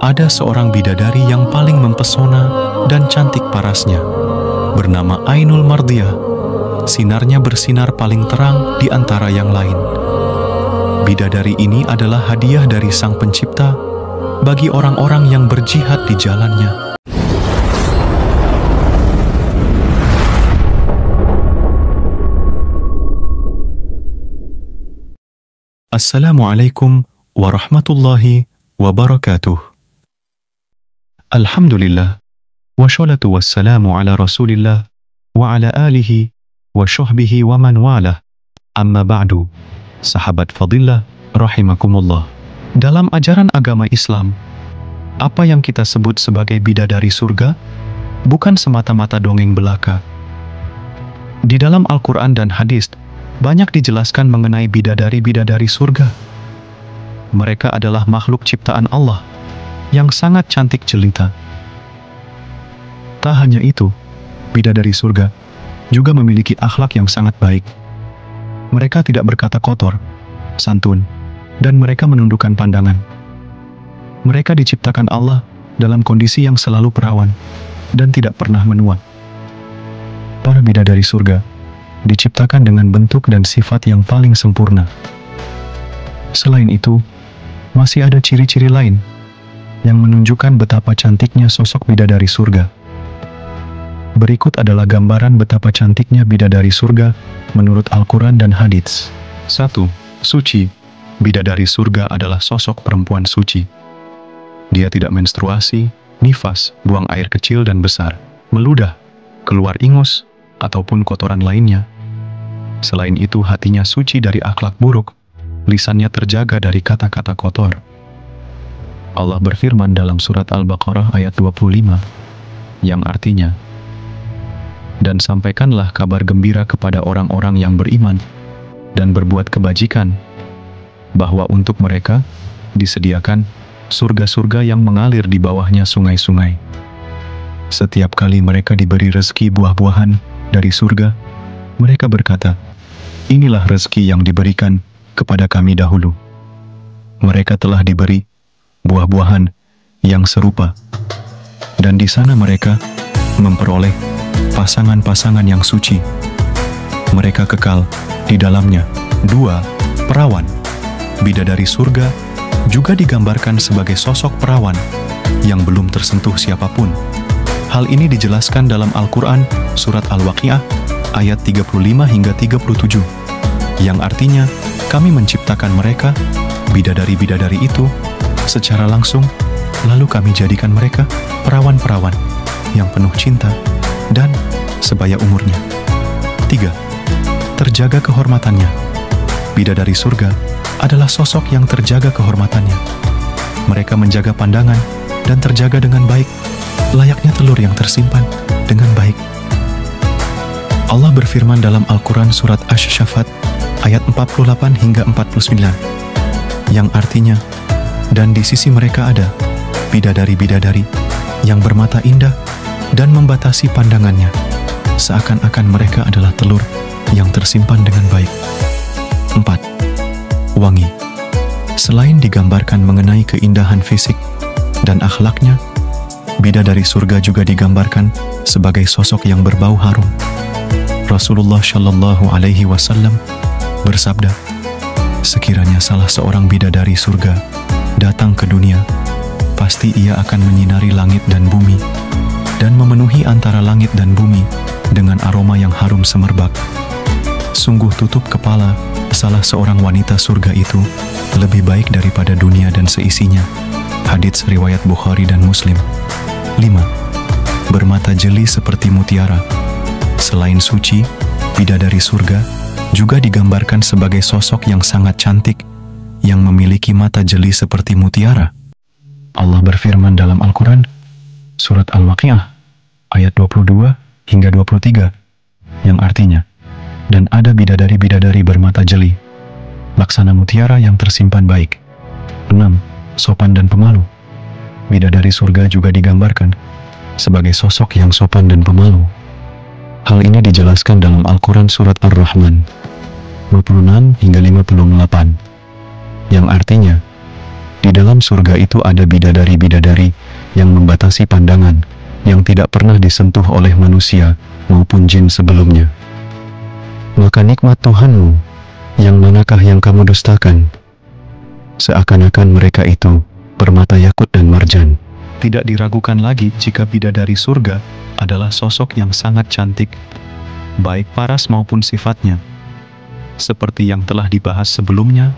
ada seorang bidadari yang paling mempesona dan cantik parasnya, bernama Ainul Mardiyah. Sinarnya bersinar paling terang di antara yang lain. Bidadari ini adalah hadiah dari Sang Pencipta bagi orang-orang yang berjihad di jalannya. Assalamualaikum warahmatullahi wabarakatuh. Alhamdulillah, wassalatu wassalamu ala rasulillah, wa ala alihi, wa syahbihi wa man walah. Amma ba'du, sahabat fadilah, rahimakumullah. Dalam ajaran agama Islam, apa yang kita sebut sebagai bidadari surga, bukan semata-mata dongeng belaka. Di dalam Al-Quran dan hadis, banyak dijelaskan mengenai bidadari-bidadari surga. Mereka adalah makhluk ciptaan Allah yang sangat cantik jelita. Tak hanya itu, bidadari surga juga memiliki akhlak yang sangat baik. Mereka tidak berkata kotor, santun, dan mereka menundukkan pandangan. Mereka diciptakan Allah dalam kondisi yang selalu perawan dan tidak pernah menua. Para bidadari surga diciptakan dengan bentuk dan sifat yang paling sempurna. Selain itu, masih ada ciri-ciri lain yang menunjukkan betapa cantiknya sosok bidadari surga. Berikut adalah gambaran betapa cantiknya bidadari surga menurut Al-Quran dan hadits. 1. Suci. Bidadari surga adalah sosok perempuan suci. Dia tidak menstruasi, nifas, buang air kecil dan besar, meludah, keluar ingus, ataupun kotoran lainnya. Selain itu, hatinya suci dari akhlak buruk, lisannya terjaga dari kata-kata kotor. Allah berfirman dalam surat Al-Baqarah ayat 25, yang artinya, "Dan sampaikanlah kabar gembira kepada orang-orang yang beriman dan berbuat kebajikan, bahwa untuk mereka disediakan surga-surga yang mengalir di bawahnya sungai-sungai. Setiap kali mereka diberi rezeki buah-buahan dari surga, mereka berkata, 'Inilah rezeki yang diberikan kepada kami dahulu.' Mereka telah diberi buah-buahan yang serupa, dan di sana mereka memperoleh pasangan-pasangan yang suci. Mereka kekal di dalamnya." 2. Perawan. Bidadari surga juga digambarkan sebagai sosok perawan yang belum tersentuh siapapun. Hal ini dijelaskan dalam Al-Quran, surat Al-Waqiah, ayat 35 hingga 37, yang artinya, kami menciptakan mereka, bidadari-bidadari itu, secara langsung, lalu kami jadikan mereka perawan-perawan yang penuh cinta dan sebaya umurnya. 3. Terjaga kehormatannya. Bidadari surga adalah sosok yang terjaga kehormatannya. Mereka menjaga pandangan dan terjaga dengan baik, layaknya telur yang tersimpan dengan baik. Allah berfirman dalam Al-Quran surat Asy-Syafat ayat 48 hingga 49, yang artinya, "Dan di sisi mereka ada bidadari-bidadari yang bermata indah dan membatasi pandangannya, seakan-akan mereka adalah telur yang tersimpan dengan baik." 4. Wangi. Selain digambarkan mengenai keindahan fisik dan akhlaknya, bidadari surga juga digambarkan sebagai sosok yang berbau harum. Rasulullah Shallallahu Alaihi Wasallam bersabda, "Sekiranya salah seorang bidadari surga datang ke dunia, pasti ia akan menyinari langit dan bumi, dan memenuhi antara langit dan bumi dengan aroma yang harum semerbak. Sungguh tutup kepala salah seorang wanita surga itu lebih baik daripada dunia dan seisinya." Hadits riwayat Bukhari dan Muslim. 5. Bermata jeli seperti mutiara. Selain suci, bidadari surga juga digambarkan sebagai sosok yang sangat cantik, yang memiliki mata jeli seperti mutiara. Allah berfirman dalam Al-Quran, surat Al-Waqiah, ayat 22 hingga 23, yang artinya, "Dan ada bidadari-bidadari bermata jeli, laksana mutiara yang tersimpan baik." 6. Sopan dan pemalu. Bidadari surga juga digambarkan sebagai sosok yang sopan dan pemalu. Hal ini dijelaskan dalam Al-Quran surat Ar-Rahman 26 hingga 58, yang artinya, Di dalam surga itu ada bidadari-bidadari yang membatasi pandangan, yang tidak pernah disentuh oleh manusia maupun jin sebelumnya. Maka nikmat Tuhanmu, yang manakah yang kamu dustakan? Seakan-akan mereka itu bermata yakut dan marjan. Tidak diragukan lagi jika bidadari surga adalah sosok yang sangat cantik, baik paras maupun sifatnya. Seperti yang telah dibahas sebelumnya,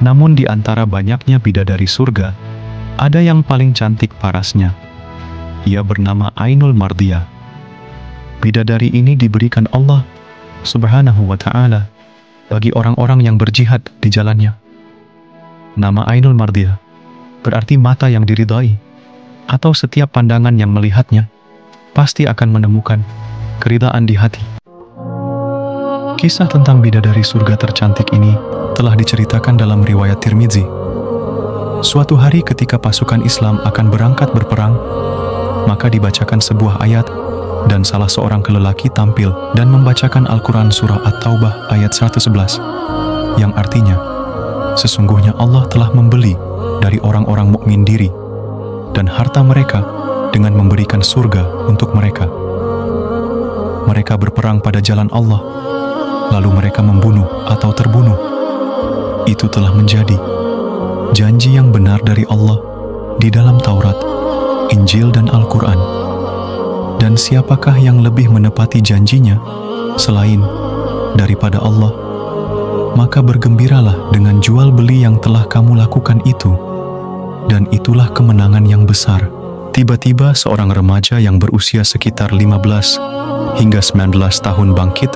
namun di antara banyaknya bidadari surga, ada yang paling cantik parasnya. Ia bernama Ainul Mardiyah. Bidadari ini diberikan Allah Subhanahu wa Ta'ala bagi orang-orang yang berjihad di jalannya. Nama Ainul Mardiyah berarti mata yang diridai, atau setiap pandangan yang melihatnya pasti akan menemukan keridaan di hati. Kisah tentang bidadari surga tercantik ini telah diceritakan dalam riwayat Tirmidzi. Suatu hari ketika pasukan Islam akan berangkat berperang, maka dibacakan sebuah ayat dan salah seorang lelaki tampil dan membacakan Al-Quran surah At-Taubah ayat 111, yang artinya, sesungguhnya Allah telah membeli dari orang-orang mukmin diri dan harta mereka dengan memberikan surga untuk mereka. Mereka berperang pada jalan Allah, lalu mereka membunuh atau terbunuh. Itu telah menjadi janji yang benar dari Allah di dalam Taurat, Injil, dan Al-Quran. Dan siapakah yang lebih menepati janjinya selain daripada Allah? Maka bergembiralah dengan jual beli yang telah kamu lakukan itu, dan itulah kemenangan yang besar. Tiba-tiba seorang remaja yang berusia sekitar 15 hingga 19 tahun bangkit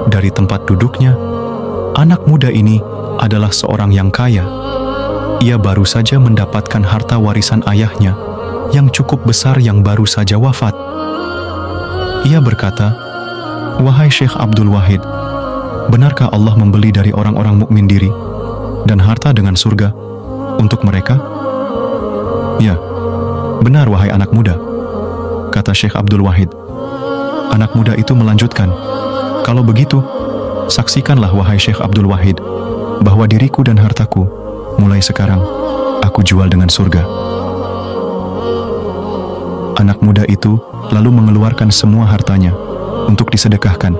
dari tempat duduknya. Anak muda ini adalah seorang yang kaya. Ia baru saja mendapatkan harta warisan ayahnya yang cukup besar yang baru saja wafat. Ia berkata, "Wahai Syekh Abdul Wahid, benarkah Allah membeli dari orang-orang mukmin diri dan harta dengan surga untuk mereka?" "Ya, benar wahai anak muda," kata Syekh Abdul Wahid. Anak muda itu melanjutkan, "Kalau begitu, saksikanlah wahai Syekh Abdul Wahid, bahwa diriku dan hartaku, mulai sekarang, aku jual dengan surga." Anak muda itu lalu mengeluarkan semua hartanya untuk disedekahkan,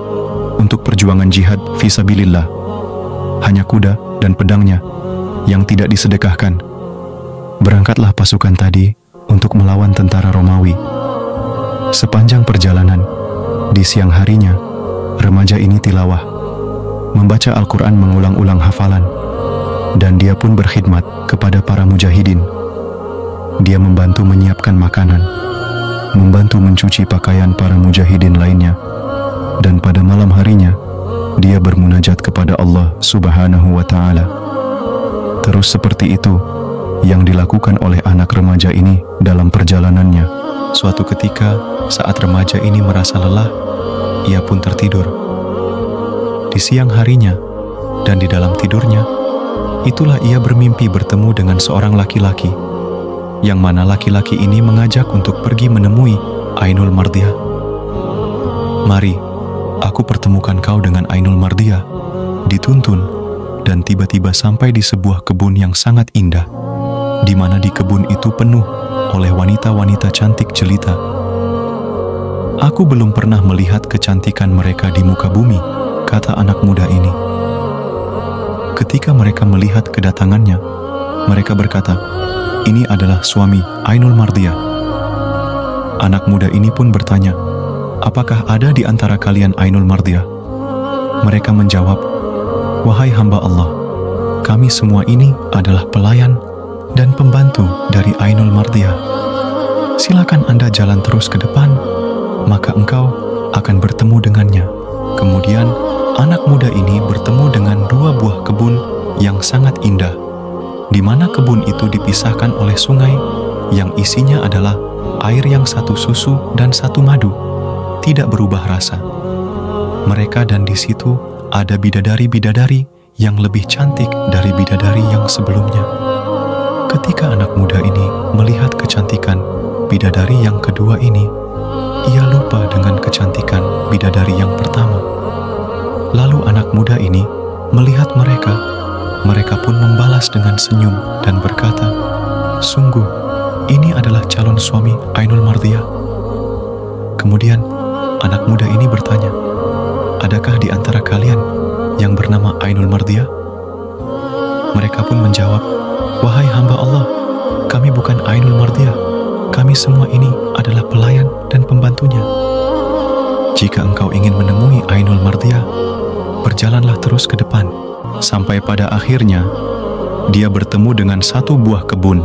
untuk perjuangan jihad fisabilillah. Hanya kuda dan pedangnya yang tidak disedekahkan. Berangkatlah pasukan tadi untuk melawan tentara Romawi. Sepanjang perjalanan, di siang harinya, remaja ini tilawah, membaca Al-Quran mengulang-ulang hafalan, dan dia pun berkhidmat kepada para mujahidin. Dia membantu menyiapkan makanan, membantu mencuci pakaian para mujahidin lainnya, dan pada malam harinya, dia bermunajat kepada Allah Subhanahu wa Ta'ala. Terus seperti itu yang dilakukan oleh anak remaja ini dalam perjalanannya. Suatu ketika, saat remaja ini merasa lelah, ia pun tertidur. Di siang harinya dan di dalam tidurnya, itulah ia bermimpi bertemu dengan seorang laki-laki, yang mana laki-laki ini mengajak untuk pergi menemui Ainul Mardiyah. "Mari, aku pertemukan kau dengan Ainul Mardiyah." Dituntun, dan tiba-tiba sampai di sebuah kebun yang sangat indah, di mana di kebun itu penuh oleh wanita-wanita cantik jelita. "Aku belum pernah melihat kecantikan mereka di muka bumi," kata anak muda ini. Ketika mereka melihat kedatangannya, mereka berkata, "Ini adalah suami Ainul Mardiyah." Anak muda ini pun bertanya, "Apakah ada di antara kalian Ainul Mardiyah?" Mereka menjawab, "Wahai hamba Allah, kami semua ini adalah pelayan dan pembantu dari Ainul Mardiyah. Silakan Anda jalan terus ke depan, maka engkau akan bertemu dengannya." Kemudian, anak muda ini bertemu dengan dua buah kebun yang sangat indah, di mana kebun itu dipisahkan oleh sungai yang isinya adalah air yang satu susu dan satu madu, tidak berubah rasa. Mereka dan di situ ada bidadari-bidadari yang lebih cantik dari bidadari yang sebelumnya. Ketika anak muda ini melihat kecantikan bidadari yang kedua ini, ia lupa dengan kecantikan bidadari yang pertama. Lalu anak muda ini melihat mereka Mereka pun membalas dengan senyum dan berkata, "Sungguh, ini adalah calon suami Ainul Mardiyah." Kemudian, anak muda ini bertanya, "Adakah di antara kalian yang bernama Ainul Mardiyah?" Mereka pun menjawab, "Wahai hamba Allah, kami bukan Ainul Mardiyah. Kami semua ini adalah pelayan dan pembantunya. Jika engkau ingin menemui Ainul Mardiyah, berjalanlah terus ke depan, sampai pada akhirnya dia bertemu dengan satu buah kebun,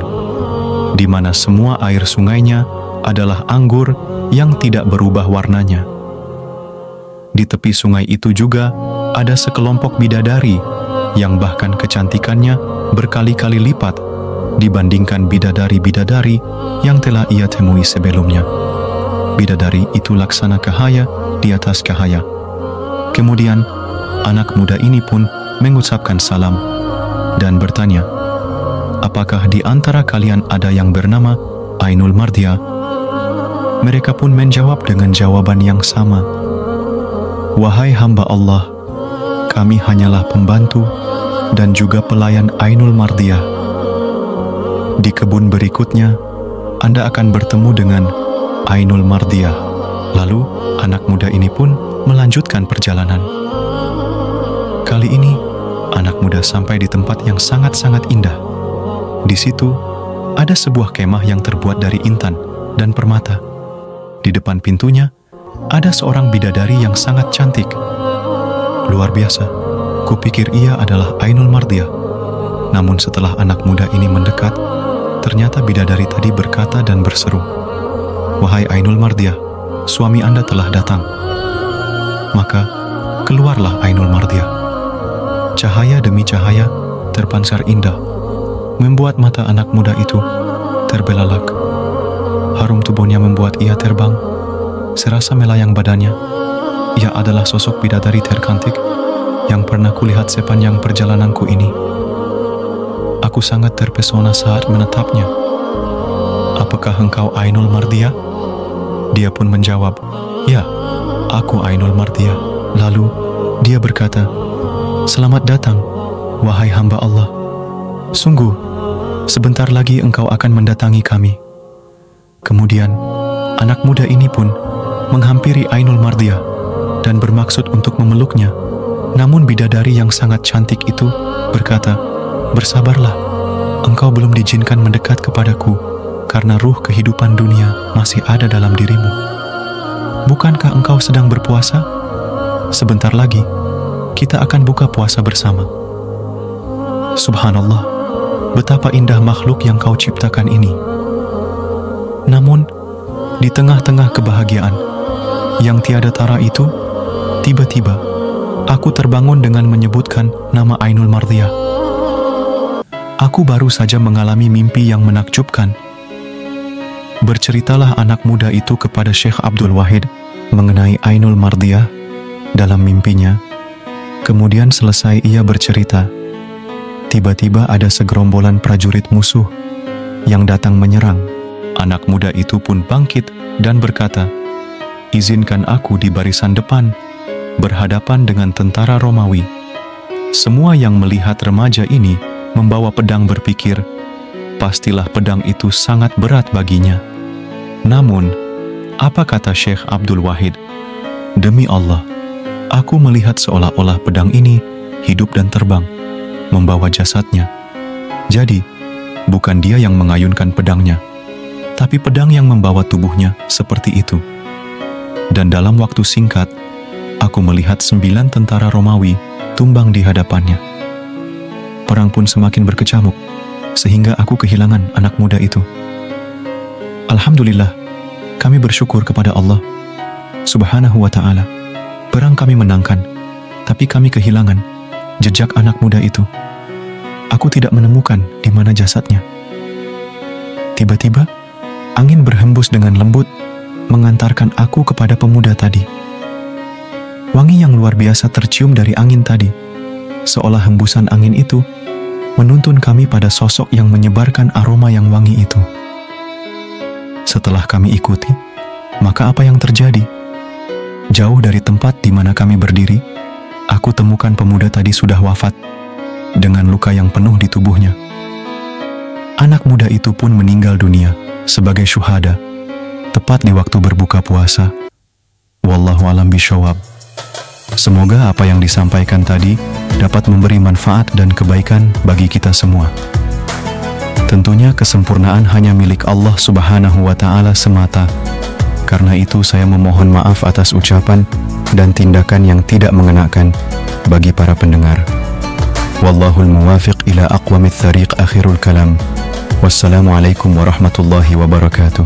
di mana semua air sungainya adalah anggur yang tidak berubah warnanya. Di tepi sungai itu juga ada sekelompok bidadari yang bahkan kecantikannya berkali-kali lipat dibandingkan bidadari-bidadari yang telah ia temui sebelumnya. Bidadari itu laksana cahaya di atas cahaya." Kemudian, anak muda ini pun mengucapkan salam dan bertanya, "Apakah di antara kalian ada yang bernama Ainul Mardiyah?" Mereka pun menjawab dengan jawaban yang sama, "Wahai hamba Allah, kami hanyalah pembantu dan juga pelayan Ainul Mardiyah. Di kebun berikutnya, Anda akan bertemu dengan Ainul Mardiyah." Lalu, anak muda ini pun melanjutkan perjalanan. Kali ini, anak muda sampai di tempat yang sangat-sangat indah. Di situ, ada sebuah kemah yang terbuat dari intan dan permata. Di depan pintunya, ada seorang bidadari yang sangat cantik. Luar biasa, kupikir ia adalah Ainul Mardiyah. Namun setelah anak muda ini mendekat, ternyata bidadari tadi berkata dan berseru, "Wahai Ainul Mardiyah, suami Anda telah datang." Maka keluarlah Ainul Mardiyah. Cahaya demi cahaya terpancar indah, membuat mata anak muda itu terbelalak. Harum tubuhnya membuat ia terbang, serasa melayang badannya. Ia adalah sosok bidadari tercantik yang pernah kulihat sepanjang perjalananku ini. Aku sangat terpesona saat menatapnya. "Apakah engkau Ainul Mardiyah?" Dia pun menjawab, "Ya, aku Ainul Mardiyah." Lalu dia berkata, "Selamat datang, wahai hamba Allah. Sungguh, sebentar lagi engkau akan mendatangi kami." Kemudian, anak muda ini pun menghampiri Ainul Mardiyah dan bermaksud untuk memeluknya. Namun bidadari yang sangat cantik itu berkata, "Bersabarlah, engkau belum diizinkan mendekat kepadaku karena ruh kehidupan dunia masih ada dalam dirimu. Bukankah engkau sedang berpuasa? Sebentar lagi, kita akan buka puasa bersama." Subhanallah, betapa indah makhluk yang kau ciptakan ini. Namun, di tengah-tengah kebahagiaan yang tiada tara itu, tiba-tiba aku terbangun dengan menyebutkan nama Ainul Mardiyah. Aku baru saja mengalami mimpi yang menakjubkan. Berceritalah anak muda itu kepada Syekh Abdul Wahid mengenai Ainul Mardiyah dalam mimpinya. Kemudian selesai ia bercerita, tiba-tiba ada segerombolan prajurit musuh yang datang menyerang. Anak muda itu pun bangkit dan berkata, "Izinkan aku di barisan depan, berhadapan dengan tentara Romawi." Semua yang melihat remaja ini membawa pedang berpikir, pastilah pedang itu sangat berat baginya. Namun, apa kata Syekh Abdul Wahid? "Demi Allah, aku melihat seolah-olah pedang ini hidup dan terbang, membawa jasadnya. Jadi, bukan dia yang mengayunkan pedangnya, tapi pedang yang membawa tubuhnya seperti itu. Dan dalam waktu singkat, aku melihat 9 tentara Romawi tumbang di hadapannya. Perang pun semakin berkecamuk, sehingga aku kehilangan anak muda itu. Alhamdulillah, kami bersyukur kepada Allah Subhanahu wa Ta'ala. Perang kami menangkan, tapi kami kehilangan jejak anak muda itu. Aku tidak menemukan di mana jasadnya." Tiba-tiba, angin berhembus dengan lembut, mengantarkan aku kepada pemuda tadi. Wangi yang luar biasa tercium dari angin tadi, seolah hembusan angin itu menuntun kami pada sosok yang menyebarkan aroma yang wangi itu. Setelah kami ikuti, maka apa yang terjadi? Jauh dari tempat di mana kami berdiri, aku temukan pemuda tadi sudah wafat, dengan luka yang penuh di tubuhnya. Anak muda itu pun meninggal dunia sebagai syuhada, tepat di waktu berbuka puasa. Wallahu a'lam bishawab. Semoga apa yang disampaikan tadi dapat memberi manfaat dan kebaikan bagi kita semua. Tentunya kesempurnaan hanya milik Allah Subhanahu wa Ta'ala semata. Karena itu saya memohon maaf atas ucapan dan tindakan yang tidak mengenakan bagi para pendengar. Wallahul muwafiq ila aqwamit thariq akhirul kalam. Wassalamualaikum warahmatullahi wabarakatuh.